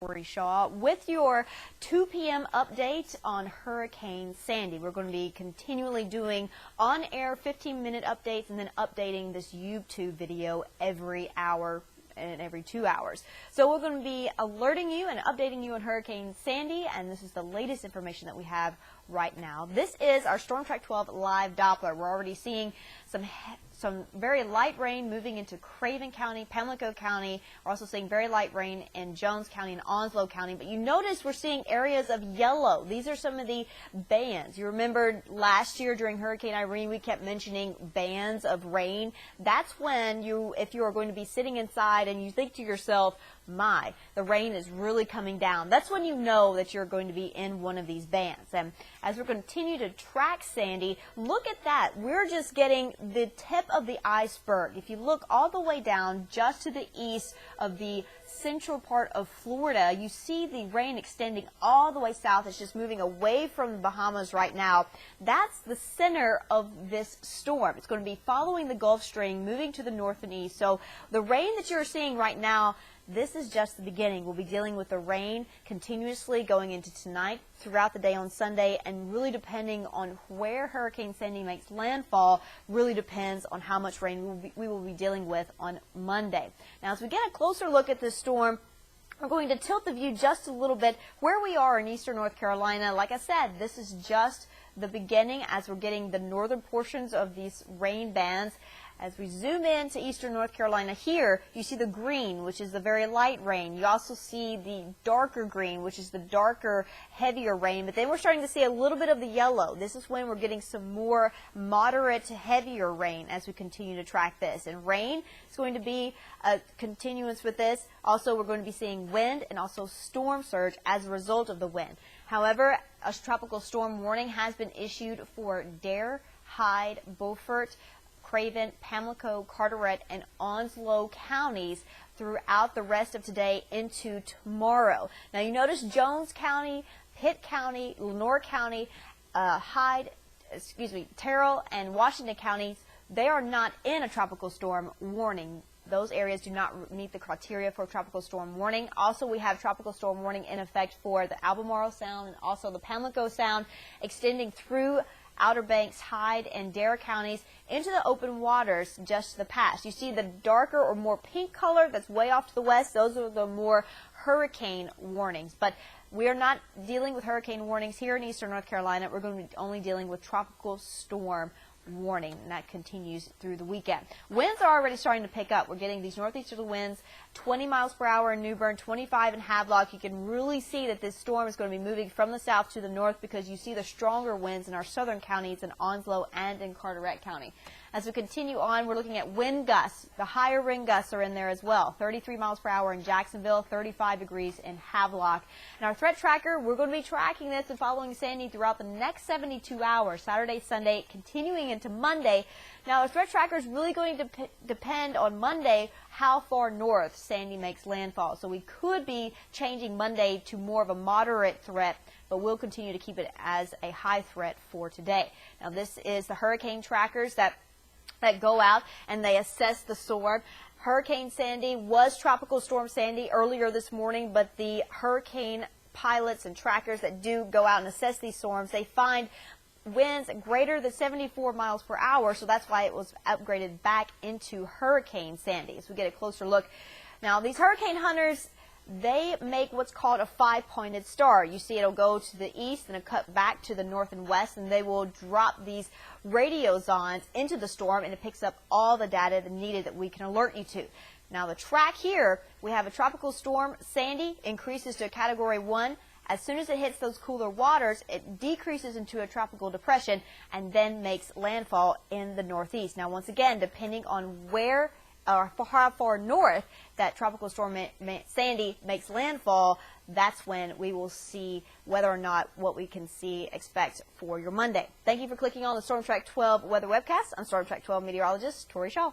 Tori Shaw with your 2 p.m. update on Hurricane Sandy. We're going to be continually doing on-air 15-minute updates and then updating this YouTube video every hour and every 2 hours. So we're going to be alerting you and updating you on Hurricane Sandy, and this is the latest information that we have right now. This is our Storm Track 12 live Doppler. We're already seeing some very light rain moving into Craven County, Pamlico County. We're also seeing very light rain in Jones County and Onslow County. But you notice we're seeing areas of yellow. These are some of the bands. You remember last year during Hurricane Irene, we kept mentioning bands of rain. That's when if you are going to be sitting inside and you think to yourself, my, the rain is really coming down. That's when you know that you're going to be in one of these bands. And as we continue to track Sandy, look at that. We're just getting the tip of the iceberg. If you look all the way down just to the east of the central part of Florida, you see the rain extending all the way south. It's just moving away from the Bahamas right now. That's the center of this storm. It's going to be following the Gulf Stream, moving to the north and east. So the rain that you're seeing right now, this is just the beginning. We'll be dealing with the rain continuously going into tonight, throughout the day on Sunday, and really depending on where Hurricane Sandy makes landfall, really depends on how much rain we will be dealing with on Monday. Now, as we get a closer look at this storm, we're going to tilt the view just a little bit where we are in Eastern North Carolina. Like I said, this is just the beginning as we're getting the northern portions of these rain bands. As we zoom in to Eastern North Carolina here, you see the green, which is the very light rain. You also see the darker green, which is the darker, heavier rain. But then we're starting to see a little bit of the yellow. This is when we're getting some more moderate to heavier rain as we continue to track this. And rain is going to be a continuance with this. Also, we're going to be seeing wind and also storm surge as a result of the wind. However, a tropical storm warning has been issued for Dare, Hyde, Beaufort, Craven, Pamlico, Carteret, and Onslow counties throughout the rest of today into tomorrow. Now, you notice Jones County, Pitt County, Lenoir County, Terrell, and Washington counties, they are not in a tropical storm warning. Those areas do not meet the criteria for a tropical storm warning. Also, we have tropical storm warning in effect for the Albemarle Sound and also the Pamlico Sound, extending through Outer Banks, Hyde, and Dare counties into the open waters just to the past. You see the darker or more pink color that's way off to the west. Those are the more hurricane warnings. But we are not dealing with hurricane warnings here in Eastern North Carolina. We're going to be only dealing with tropical storm warning, and that continues through the weekend. Winds are already starting to pick up. We're getting these northeasterly winds, 20 miles per hour in New Bern, 25 in Havelock. You can really see that this storm is going to be moving from the south to the north because you see the stronger winds in our southern counties in Onslow and in Carteret County. As we continue on, we're looking at wind gusts. The higher wind gusts are in there as well. 33 miles per hour in Jacksonville, 35 degrees in Havelock. And our threat tracker, we're going to be tracking this and following Sandy throughout the next 72 hours, Saturday, Sunday, continuing into Monday. Now, our threat tracker is really going to depend on Monday how far north Sandy makes landfall. So we could be changing Monday to more of a moderate threat, but we'll continue to keep it as a high threat for today. Now, this is the hurricane trackers that go out and they assess the storm. Hurricane Sandy was Tropical Storm Sandy earlier this morning, but the hurricane pilots and trackers that do go out and assess these storms, they find winds greater than 74 miles per hour, so that's why it was upgraded back into Hurricane Sandy. As we get a closer look. Now, these hurricane hunters, they make what's called a five-pointed star. You see it'll go to the east and it'll cut back to the north and west, and they will drop these radiosondes into the storm, and it picks up all the data needed that we can alert you to. Now, the track here, we have a tropical storm. Sandy increases to a Category 1. As soon as it hits those cooler waters, it decreases into a tropical depression and then makes landfall in the northeast. Now, once again, depending on where or how far north that tropical storm Sandy makes landfall, that's when we will see whether or not what we can expect for your Monday. Thank you for clicking on the Storm Track 12 weather webcast. I'm Storm Track 12 meteorologist Tori Shaw.